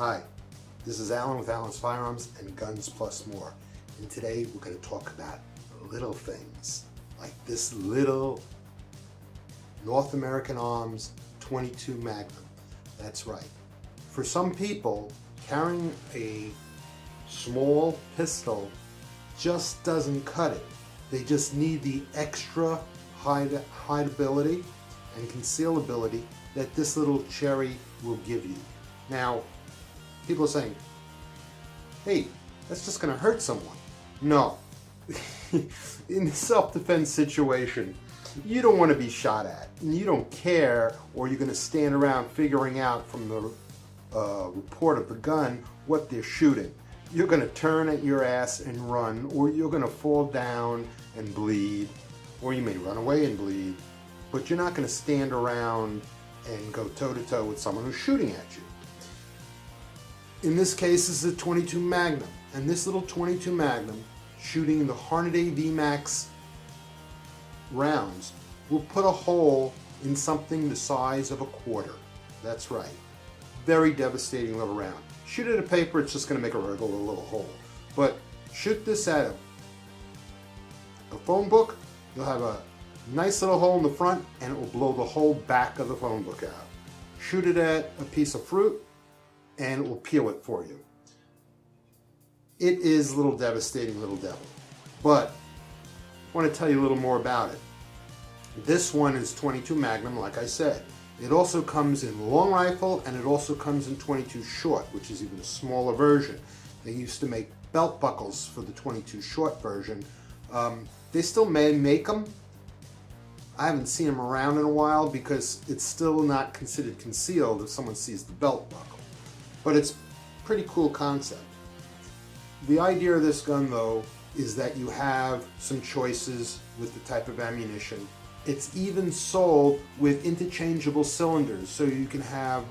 Hi, this is Alan with Alan's Firearms and Guns Plus More. And today we're going to talk about little things like this little North American Arms 22 Magnum. That's right. For some people, carrying a small pistol just doesn't cut it. They just need the extra hideability and concealability that this little cherry will give you. Now, people are saying, hey, that's just going to hurt someone. No. In a self-defense situation, you don't want to be shot at, and you don't care, or you're going to stand around figuring out from the report of the gun what they're shooting. You're going to turn at your ass and run, or you're going to fall down and bleed, or you may run away and bleed, but you're not going to stand around and go toe-to-toe with someone who's shooting at you. In this case, this is a 22 Magnum, and this little 22 Magnum, shooting the Hornady VMAX rounds, will put a hole in something the size of a quarter. That's right. Very devastating little round. Shoot it at paper, it's just going to make a regular little hole. But shoot this at a phone book, you'll have a nice little hole in the front, and it will blow the whole back of the phone book out. Shoot it at a piece of fruit, and it will peel it for you. It is a little devastating little devil. But I want to tell you a little more about it. This one is 22 Magnum, like I said. It also comes in long rifle, and it also comes in 22 short, which is even a smaller version. They used to make belt buckles for the 22 short version. They still may make them. I haven't seen them around in a while because it's still not considered concealed if someone sees the belt buckle. But it's a pretty cool concept. The idea of this gun, though, is that you have some choices with the type of ammunition. It's even sold with interchangeable cylinders, so you can have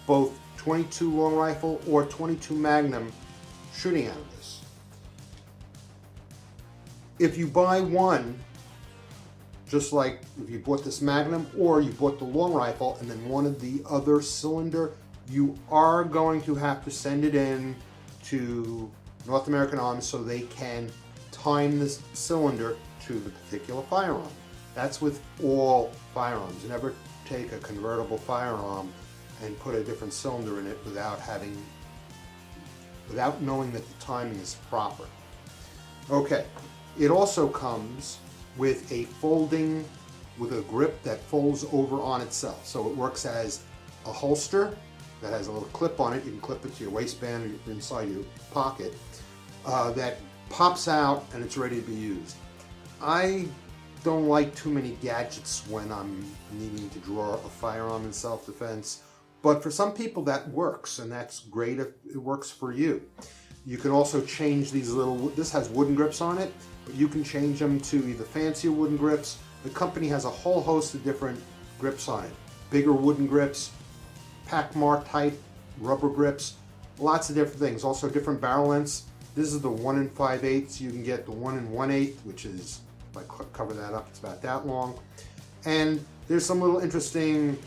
both 22 long rifle or 22 Magnum shooting out of this. If you buy one, just like if you bought this Magnum or you bought the long rifle and then wanted the other cylinder, you are going to have to send it in to North American Arms so they can time this cylinder to the particular firearm. That's with all firearms. You never take a convertible firearm and put a different cylinder in it without knowing that the timing is proper. Okay, it also comes with a grip that folds over on itself. So it works as a holster that has a little clip on it. You can clip it to your waistband or inside your pocket. That pops out and it's ready to be used. I don't like too many gadgets when I'm needing to draw a firearm in self-defense, but for some people that works, and that's great if it works for you. You can also change these this has wooden grips on it, but you can change them to either fancier wooden grips. The company has a whole host of different grips on it. Bigger wooden grips, Packmar type rubber grips, lots of different things. Also different barrel lengths. This is the 1 5/8. You can get the 1 1/8, which is, if I cover that up, it's about that long. And there's some little interesting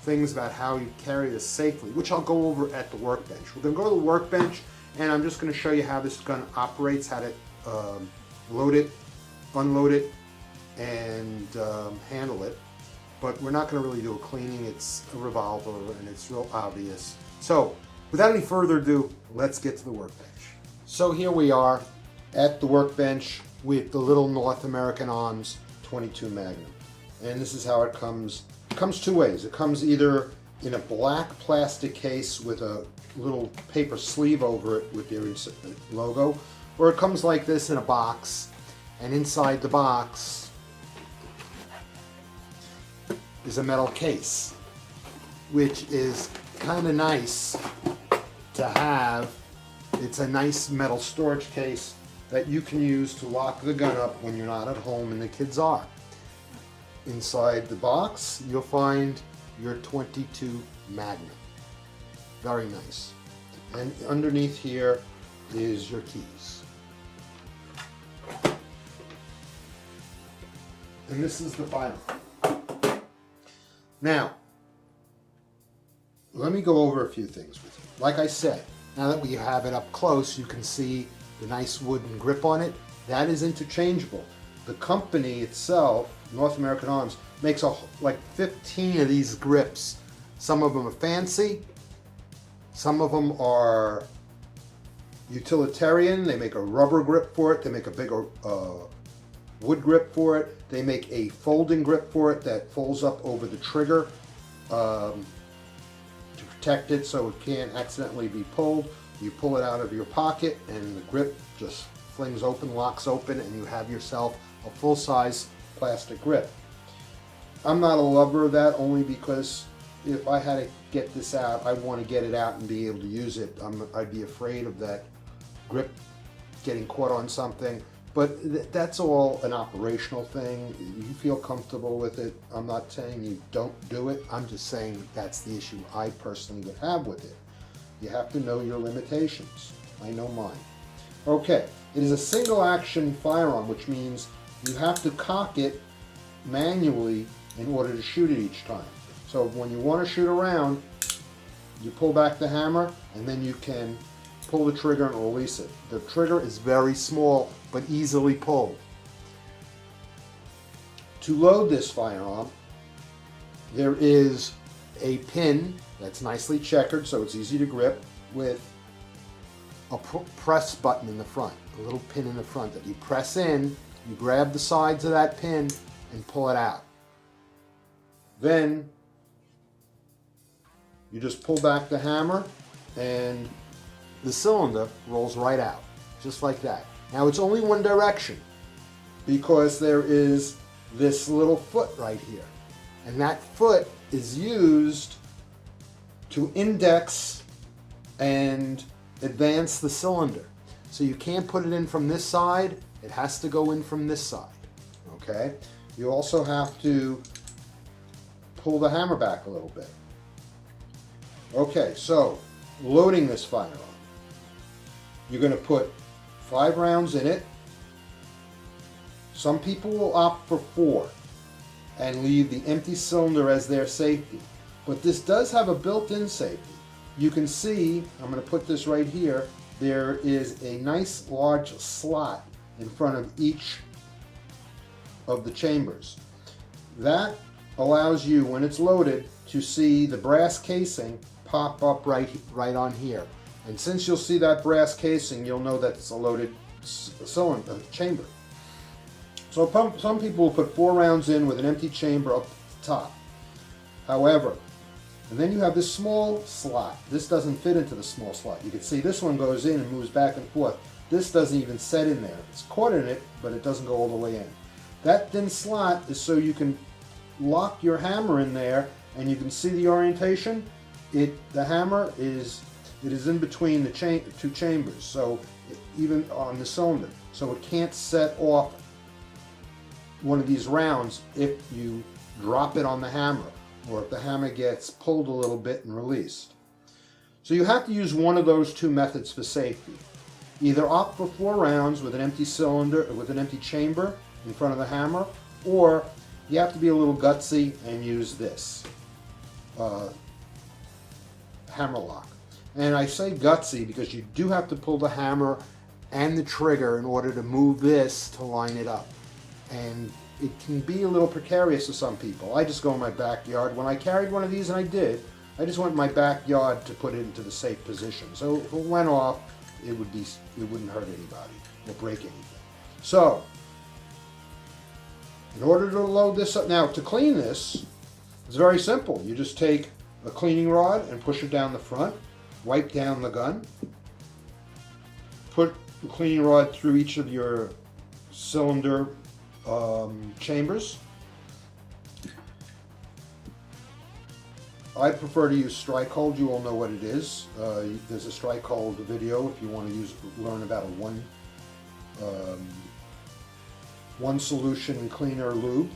things about how you carry this safely, which I'll go over at the workbench. We're going to go to the workbench, and I'm just going to show you how this gun operates, how to load it, unload it, and handle it. But we're not going to really do a cleaning. It's a revolver, and it's real obvious. So, without any further ado, let's get to the workbench. So here we are at the workbench with the little North American Arms 22 Magnum. And this is how it comes. It comes two ways. It comes either in a black plastic case with a little paper sleeve over it with their logo, or it comes like this in a box, and inside the box is a metal case, which is kind of nice to have. It's a nice metal storage case that you can use to lock the gun up when you're not at home and the kids are. Inside the box, you'll find your 22 Magnum. Very nice. And underneath here is your keys. And this is the firearm. Now, let me go over a few things with you. Like I said, now that we have it up close, you can see the nice wooden grip on it. That is interchangeable. The company itself, North American Arms, makes like 15 of these grips. Some of them are fancy, some of them are utilitarian. They make a rubber grip for it, they make a bigger wood grip for it, they make a folding grip for it that folds up over the trigger to protect it so it can't accidentally be pulled. You pull it out of your pocket and the grip just flings open, locks open, and you have yourself a full-size plastic grip. I'm not a lover of that, only because if I had to get this out, I want to get it out and be able to use it. I'd be afraid of that grip getting caught on something, but that's all an operational thing. You feel comfortable with it. I'm not saying you don't do it. I'm just saying that's the issue I personally would have with it. You have to know your limitations. I know mine. Okay, it is a single action firearm, which means you have to cock it manually in order to shoot it each time. So when you want to shoot around, you pull back the hammer and then you can pull the trigger and release it. The trigger is very small but easily pulled. To load this firearm, there is a pin that's nicely checkered so it's easy to grip, with a press button in the front, a little pin in the front that you press in, you grab the sides of that pin and pull it out. Then you just pull back the hammer and the cylinder rolls right out, just like that. Now it's only one direction because there is this little foot right here. And that foot is used to index and advance the cylinder. So you can't put it in from this side, it has to go in from this side. Okay? You also have to pull the hammer back a little bit. Okay, so loading this firearm. You're going to put 5 rounds in it. Some people will opt for 4 and leave the empty cylinder as their safety. But this does have a built-in safety. You can see, I'm going to put this right here, there is a nice large slot in front of each of the chambers. That allows you, when it's loaded, to see the brass casing pop up right on here. And since you'll see that brass casing, you'll know that it's a loaded cylinder chamber. So some people will put 4 rounds in with an empty chamber up the top. However, and then you have this small slot. This doesn't fit into the small slot. You can see this one goes in and moves back and forth. This doesn't even set in there. It's caught in it, but it doesn't go all the way in. That thin slot is so you can lock your hammer in there, and you can see the orientation. The hammer is in between the 2 chambers, so even on the cylinder, so it can't set off one of these rounds if you drop it on the hammer, or if the hammer gets pulled a little bit and released. So you have to use one of those 2 methods for safety. Either opt for 4 rounds with an empty cylinder, with an empty chamber in front of the hammer, or you have to be a little gutsy and use this hammer lock. And I say gutsy because you do have to pull the hammer and the trigger in order to move this to line it up. And it can be a little precarious to some people. I just go in my backyard. When I carried one of these, and I did, I just went in my backyard to put it into the safe position. So if it went off, it wouldn't hurt anybody or break anything. So, in order to load this up, now to clean this, it's very simple. You just take a cleaning rod and push it down the front, wipe down the gun, put the cleaning rod through each of your cylinder chambers. I prefer to use strike hold. You all know what it is. There's a strike hold video if you want to learn about a one solution cleaner lube.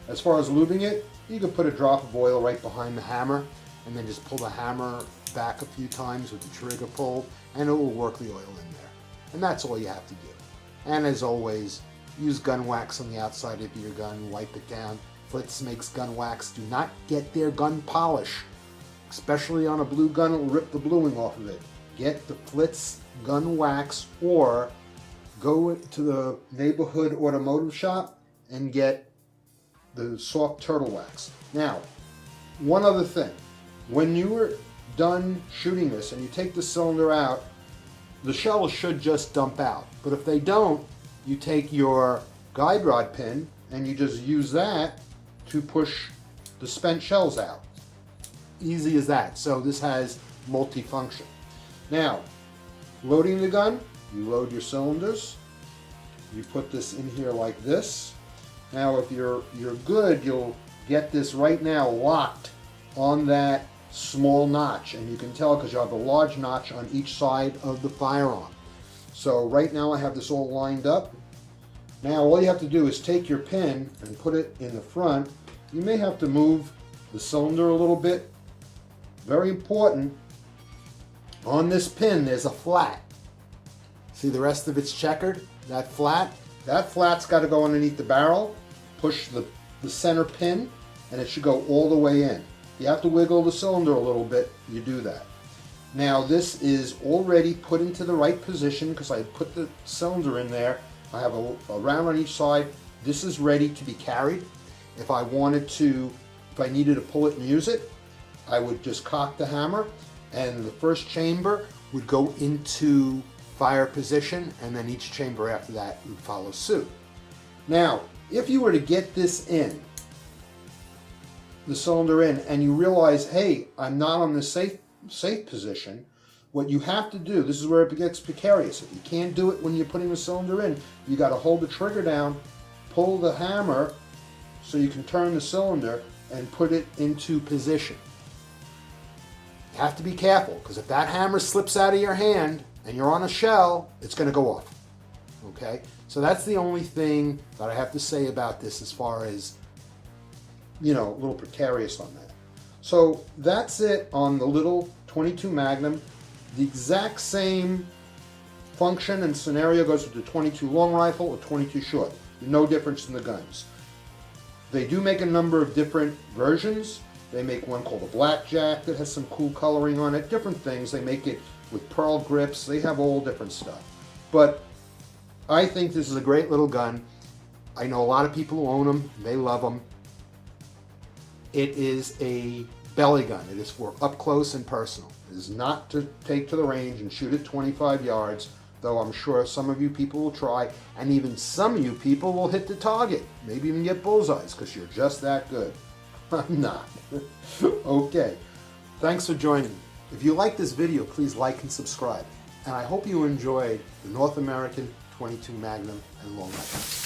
As far as lubing it, you can put a drop of oil right behind the hammer and then just pull the hammer back a few times with the trigger pulled, and it will work the oil in there. And that's all you have to do. And as always, use gun wax on the outside of your gun, wipe it down. Fritz makes gun wax. Do not get their gun polish especially on a blue gun, it'll rip the bluing off of it. Get the Flitz gun wax, or go to the neighborhood automotive shop and get the soft turtle wax. Now, one other thing. When you are done shooting this and you take the cylinder out, the shells should just dump out. But if they don't, you take your guide rod pin and you just use that to push the spent shells out. Easy as that. So this has multifunction. Now, loading the gun, you load your cylinders. You put this in here like this. Now, if you're good, you'll get this right now locked on that small notch, and you can tell because you have a large notch on each side of the firearm. So right now I have this all lined up. Now all you have to do is take your pin and put it in the front. You may have to move the cylinder a little bit. Very important, on this pin there's a flat. See, the rest of it's checkered? That flat's got to go underneath the barrel. Push the center pin and it should go all the way in. You have to wiggle the cylinder a little bit, you do that. Now this is already put into the right position because I put the cylinder in there. I have a round on each side. This is ready to be carried. If I needed to pull it and use it, I would just cock the hammer and the first chamber would go into fire position, and then each chamber after that would follow suit. Now, if you were to get this in, the cylinder in, and you realize, hey, I'm not on the safe position, what you have to do, this is where it gets precarious. If you can't do it when you're putting the cylinder in, you got to hold the trigger down, pull the hammer so you can turn the cylinder and put it into position. You have to be careful, because if that hammer slips out of your hand and you're on a shell, it's going to go off. Okay? So that's the only thing that I have to say about this as far as, a little precarious on that. So that's it on the little 22 Magnum. The exact same function and scenario goes with the 22 long rifle or 22 short. No difference in the guns. They do make a number of different versions. They make one called a blackjack that has some cool coloring on it, different things. They make it with pearl grips. They have all different stuff. But I think this is a great little gun. I know a lot of people who own them. They love them. It is a belly gun. It is for up close and personal. It is not to take to the range and shoot at 25 yards, though I'm sure some of you people will try, and even some of you people will hit the target, maybe even get bullseyes, because you're just that good. I'm not. Okay. Thanks for joining me. If you like this video, please like and subscribe. And I hope you enjoyed the North American 22 Magnum and long rifle.